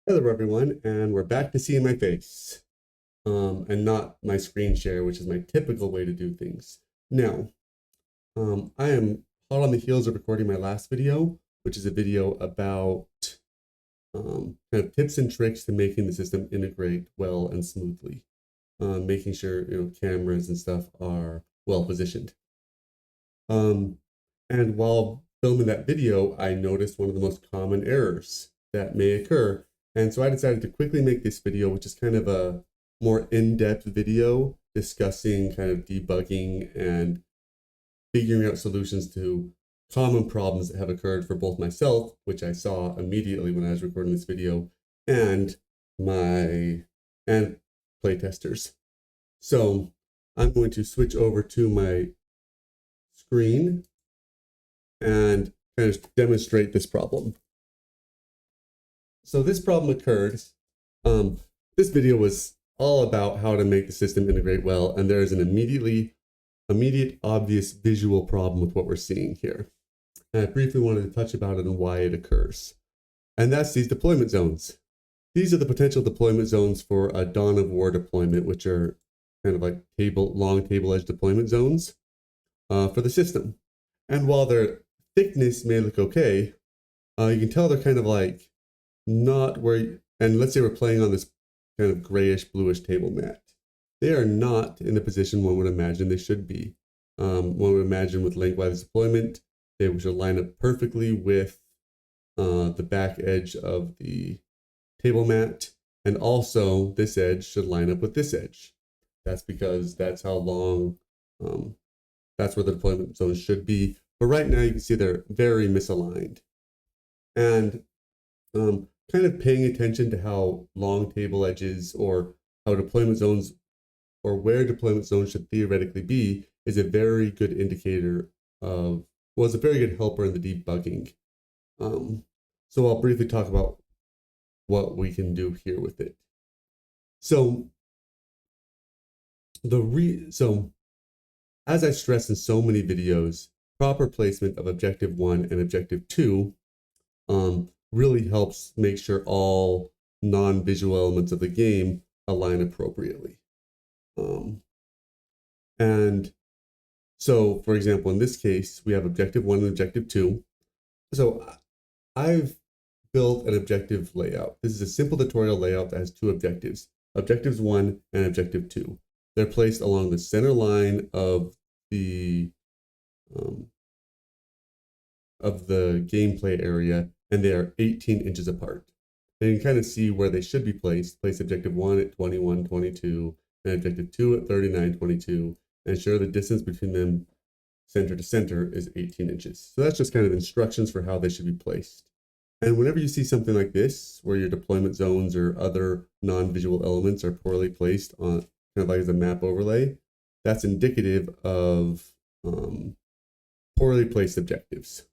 Hello everyone, and we're back to seeing my face, and not my screen share, which is my typical way to do things. Now, I am hot on the heels of recording my last video, which is a video about kind of tips and tricks to making the system integrate well and smoothly, making sure cameras and stuff are well positioned. And while filming that video, I noticed one of the most common errors that may occur. And so I decided to quickly make this video, which is kind of a more in-depth video discussing kind of debugging and figuring out solutions to common problems that have occurred for both myself, which I saw immediately when I was recording this video, and playtesters. So I'm going to switch over to my screen and kind of demonstrate this problem. So this problem occurred. This video was all about how to make the system integrate well, and there is an immediate, obvious visual problem with what we're seeing here. And I briefly wanted to touch about it and why it occurs. And that's these deployment zones. These are the potential deployment zones for a Dawn of War deployment, which are kind of like long table edge deployment zones for the system. And while their thickness may look okay, you can tell they're kind of like not where, and let's say we're playing on this kind of grayish bluish table mat. They are not in the position one would imagine they should be. One would imagine with lengthwise deployment, they should line up perfectly with the back edge of the table mat, and also this edge should line up with this edge. That's because that's how long, that's where the deployment zones should be. But right now you can see they're very misaligned. And kind of paying attention to how long table edges or how deployment zones or where deployment zones should theoretically be is a very good indicator of, well, it's a very good helper in the debugging. So I'll briefly talk about what we can do here with it. So as I stress in so many videos, proper placement of objective 1 and objective 2 really helps make sure all non-visual elements of the game align appropriately. And so, for example, in this case, we have objective 1 and objective 2. So I've built an objective layout. This is a simple tutorial layout that has two objectives, objectives 1 and objective 2. They're placed along the center line of the gameplay area, and they are 18 inches apart. And you can kind of see where they should be placed. Place objective 1 at 21, 22, and objective 2 at 39, 22, and ensure the distance between them center to center is 18 inches. So that's just kind of instructions for how they should be placed. And whenever you see something like this, where your deployment zones or other non-visual elements are poorly placed on kind of like as a map overlay, that's indicative of poorly placed objectives.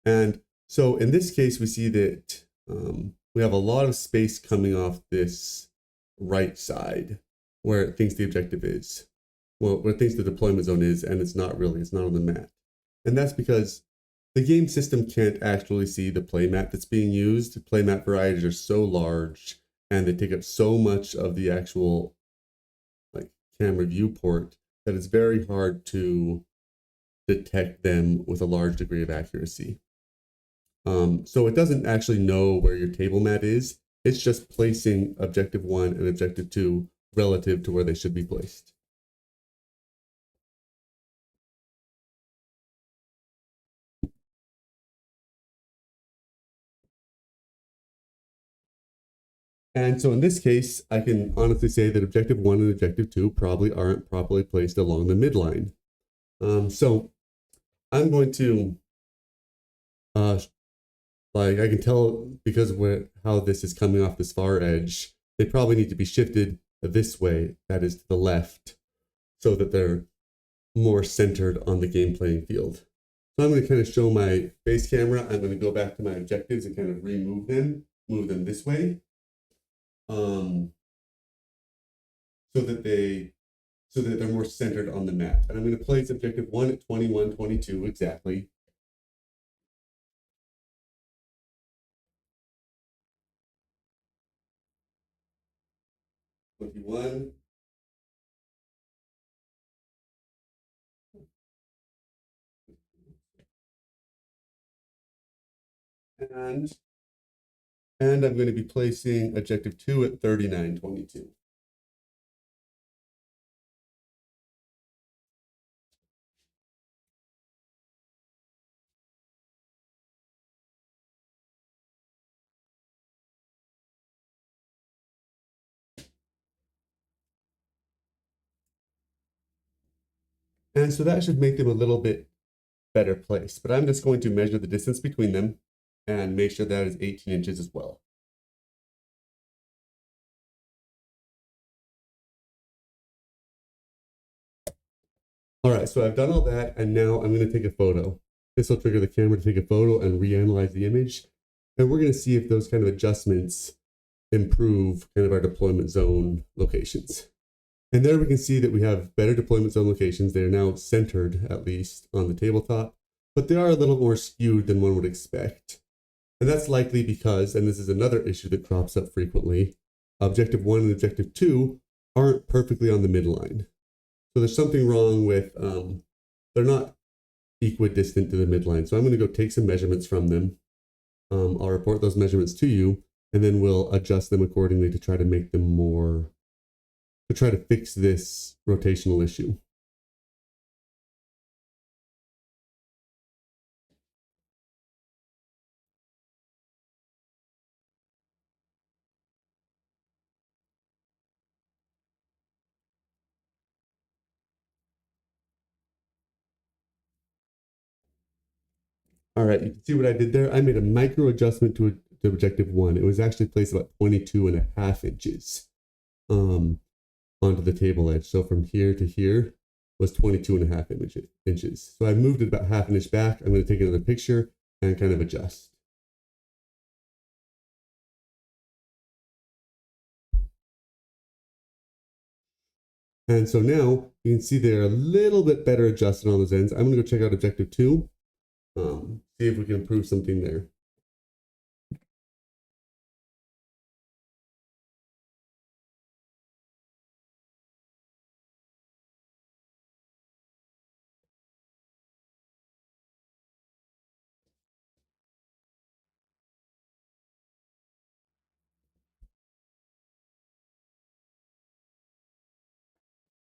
And so in this case, we see that we have a lot of space coming off this right side where it thinks the objective is, well, where it thinks the deployment zone is, and it's not really, it's not on the map. And that's because the game system can't actually see the playmat that's being used. Playmat varieties are so large and they take up so much of the actual camera viewport that it's very hard to detect them with a large degree of accuracy. So it doesn't actually know where your table mat is. It's just placing objective 1 and objective 2 relative to where they should be placed. And so in this case, I can honestly say that objective 1 and objective 2 probably aren't properly placed along the midline. So I'm going to, I can tell because of how this is coming off this far edge, they probably need to be shifted this way, that is to the left, so that they're more centered on the game playing field. So I'm going to kind of show my base camera. I'm going to go back to my objectives and kind of remove them, move them this way, so that they're more centered on the map. And I'm going to place objective 1 at 21, 22 exactly. 21. And I'm going to be placing objective 2 at 3922. And so that should make them a little bit better placed, but I'm just going to measure the distance between them and make sure that is 18 inches as well. All right, so I've done all that, and now I'm going to take a photo. This will trigger the camera to take a photo and reanalyze the image. And we're going to see if those kind of adjustments improve kind of our deployment zone locations. And there we can see that we have better deployment zone locations. They are now centered, at least, on the tabletop, but they are a little more skewed than one would expect. And that's likely because, and this is another issue that crops up frequently, objective 1 and objective 2 aren't perfectly on the midline. So there's something wrong with, they're not equidistant to the midline. So I'm going to go take some measurements from them. I'll report those measurements to you, and then we'll adjust them accordingly to try to make them more, to try to fix this rotational issue. All right, you can see what I did there. I made a micro adjustment to objective 1. It was actually placed about 22.5 inches onto the table edge. So from here to here was 22.5 inches. So I moved it about half an inch back. I'm going to take another picture and kind of adjust. And so now you can see they're a little bit better adjusted on those ends. I'm going to go check out objective 2, see if we can improve something there.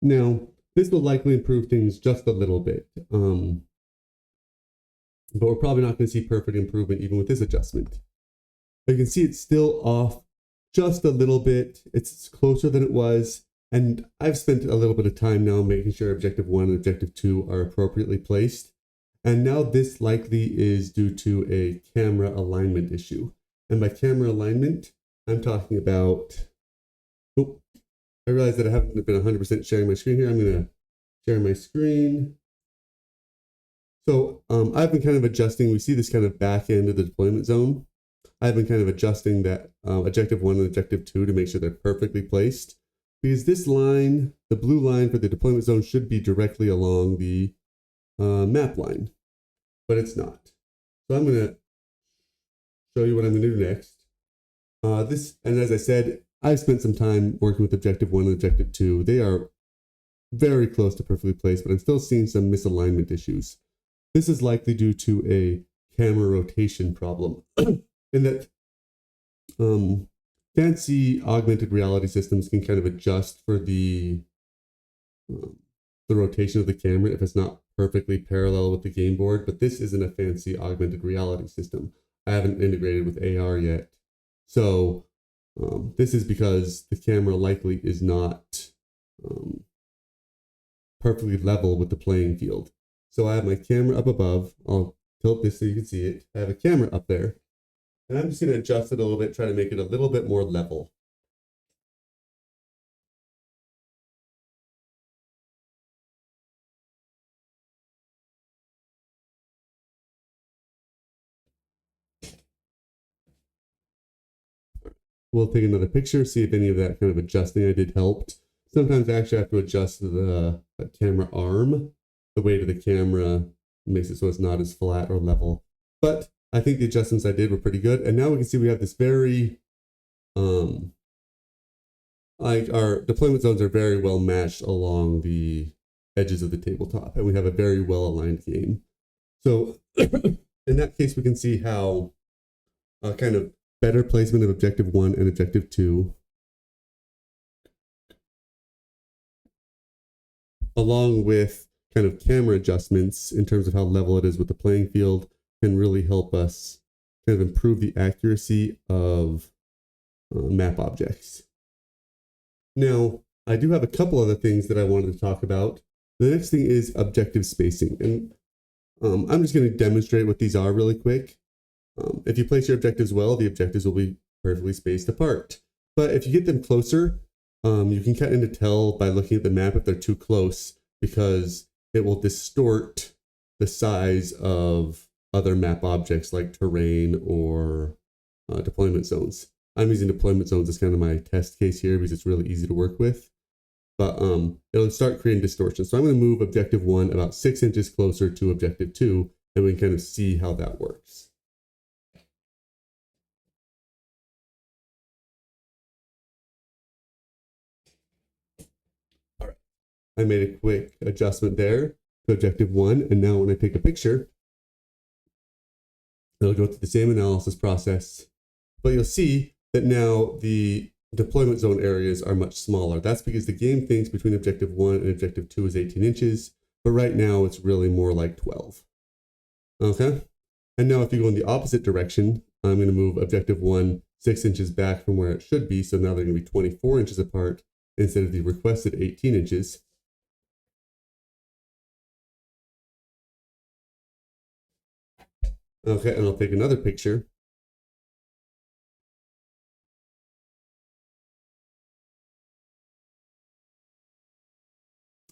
Now, this will likely improve things just a little bit, but we're probably not going to see perfect improvement even with this adjustment. But you can see it's still off just a little bit. It's closer than it was, and I've spent a little bit of time now making sure objective 1 and objective 2 are appropriately placed. And now this likely is due to a camera alignment issue. And by camera alignment, I'm talking about, oh, I realize that I haven't been 100% sharing my screen here. I'm going to share my screen. So I've been kind of adjusting. We see this kind of back end of the deployment zone. I've been kind of adjusting that objective 1 and objective 2 to make sure they're perfectly placed. Because this line, the blue line for the deployment zone, should be directly along the map line, but it's not. So I'm going to show you what I'm going to do next. And as I said, I've spent some time working with objective 1 and objective 2. They are very close to perfectly placed, but I'm still seeing some misalignment issues. This is likely due to a camera rotation problem in that fancy augmented reality systems can kind of adjust for the rotation of the camera if it's not perfectly parallel with the game board, but this isn't a fancy augmented reality system. I haven't integrated with AR yet. So this is because the camera likely is not perfectly level with the playing field. So I have my camera up above. I'll tilt this so you can see it. I have a camera up there. And I'm just going to adjust it a little bit, try to make it a little bit more level. We'll take another picture, see if any of that kind of adjusting I did helped. Sometimes I actually have to adjust the camera arm. The weight of the camera makes it so it's not as flat or level. But I think the adjustments I did were pretty good. And now we can see we have this very like our deployment zones are very well matched along the edges of the tabletop, and we have a very well aligned game. So in that case, we can see how kind of better placement of objective 1 and objective 2, along with kind of camera adjustments in terms of how level it is with the playing field, can really help us kind of improve the accuracy of map objects. Now, I do have a couple other things that I wanted to talk about. The next thing is objective spacing. And I'm just going to demonstrate what these are really quick. If you place your objectives well, the objectives will be perfectly spaced apart. But if you get them closer, you can kind of tell by looking at the map if they're too close, because it will distort the size of other map objects like terrain or deployment zones. I'm using deployment zones as kind of my test case here because it's really easy to work with. But it'll start creating distortion. So I'm going to move objective 1 about 6 inches closer to objective 2, and we can kind of see how that works. All right. I made a quick adjustment there to objective 1, and now when I take a picture, it'll go through the same analysis process. But you'll see that now the deployment zone areas are much smaller. That's because the game thinks between objective 1 and objective 2 is 18 inches, but right now it's really more like 12. Okay? And now if you go in the opposite direction, I'm going to move objective 1 6 inches back from where it should be, so now they're going to be 24 inches apart instead of the requested 18 inches. Okay, and I'll take another picture.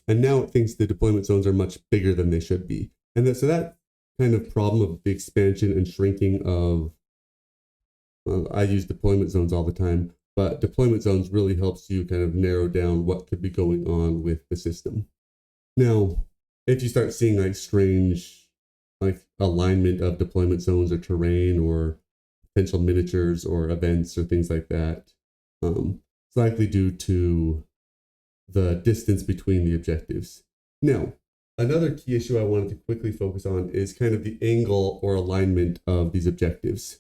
And now it thinks the deployment zones are much bigger than they should be. And so that kind of problem of the expansion and shrinking of, well, I use deployment zones all the time, but deployment zones really helps you kind of narrow down what could be going on with the system. Now, if you start seeing like strange like alignment of deployment zones or terrain or potential miniatures or events or things like that, it's likely due to the distance between the objectives. Now, another key issue I wanted to quickly focus on is kind of the angle or alignment of these objectives.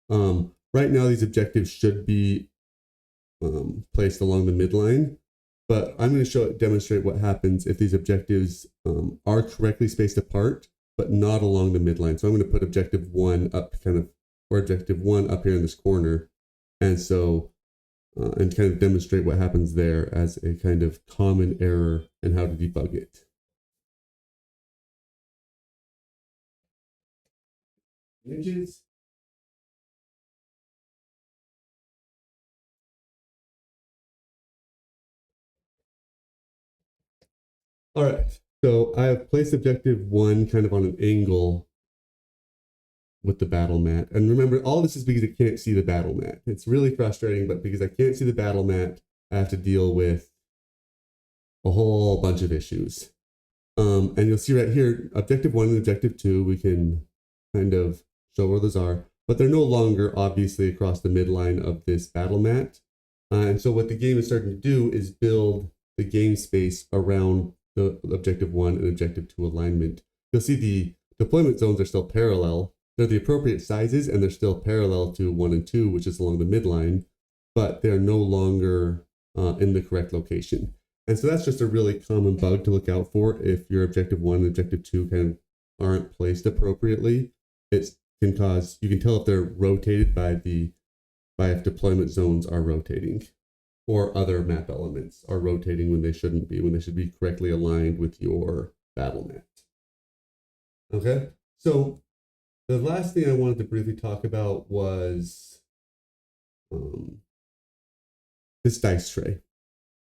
Right now, these objectives should be placed along the midline, but I'm going to demonstrate what happens if these objectives are correctly spaced apart, but not along the midline. So I'm going to put objective 1 up or objective 1 up here in this corner. And so and kind of demonstrate what happens there as a kind of common error and how to debug it. Images. All right, so I have placed objective 1 kind of on an angle with the battle mat. And remember, all this is because I can't see the battle mat. It's really frustrating, but because I can't see the battle mat, I have to deal with a whole bunch of issues. And you'll see right here, objective 1 and objective 2, we can kind of show where those are, but they're no longer obviously across the midline of this battle mat. And so what the game is starting to do is build the game space around the objective 1 and objective 2 alignment. You'll see the deployment zones are still parallel. They're the appropriate sizes and they're still parallel to 1 and 2, which is along the midline, but they're no longer in the correct location. And so that's just a really common bug to look out for if your objective 1 and objective 2 kind of aren't placed appropriately. It can cause, you can tell if they're rotated by if deployment zones are rotating, or other map elements are rotating when they shouldn't be, when they should be correctly aligned with your battle mat. Okay, so the last thing I wanted to briefly talk about was this dice tray.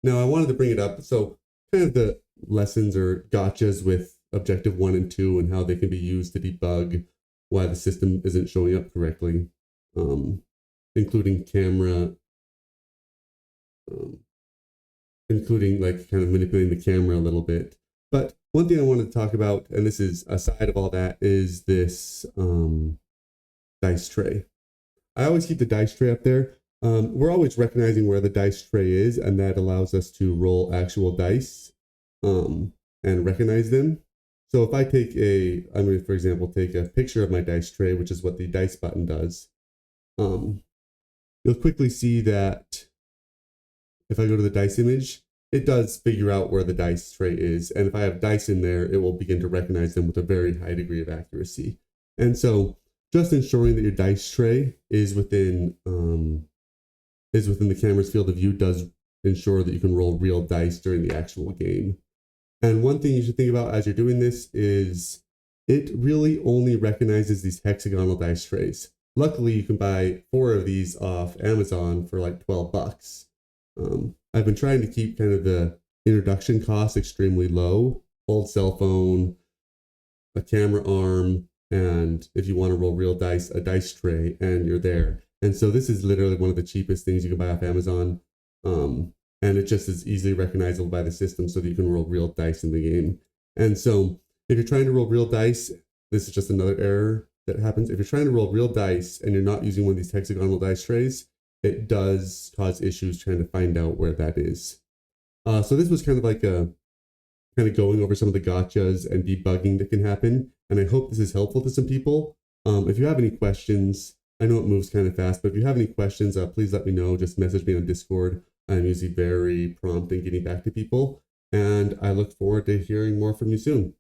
Now I wanted to bring it up, so kind of the lessons or gotchas with objective 1 and 2 and how they can be used to debug why the system isn't showing up correctly, including camera, including like kind of manipulating the camera a little bit. But one thing I wanted to talk about, and this is aside of all that, is this dice tray. I always keep the dice tray up there We're always recognizing where the dice tray is, and that allows us to roll actual dice and recognize them. So if I take I'm going to, for example, take a picture of my dice tray, which is what the dice button does. You'll quickly see that if I go to the dice image, it does figure out where the dice tray is. And if I have dice in there, it will begin to recognize them with a very high degree of accuracy. And so just ensuring that your dice tray is within the camera's field of view does ensure that you can roll real dice during the actual game. And one thing you should think about as you're doing this is it really only recognizes these hexagonal dice trays. Luckily, you can buy 4 of these off Amazon for like $12. I've been trying to keep kind of the introduction cost extremely low. Old cell phone, a camera arm, and if you want to roll real dice, a dice tray, and you're there. And so this is literally one of the cheapest things you can buy off Amazon. And it just is easily recognizable by the system so that you can roll real dice in the game. And so if you're trying to roll real dice, this is just another error that happens. If you're trying to roll real dice and you're not using one of these hexagonal dice trays, it does cause issues trying to find out where that is. So this was kind of like going over some of the gotchas and debugging that can happen. And I hope this is helpful to some people. If you have any questions, I know it moves kind of fast, but if you have any questions, please let me know. Just message me on Discord. I'm usually very prompt in getting back to people. And I look forward to hearing more from you soon.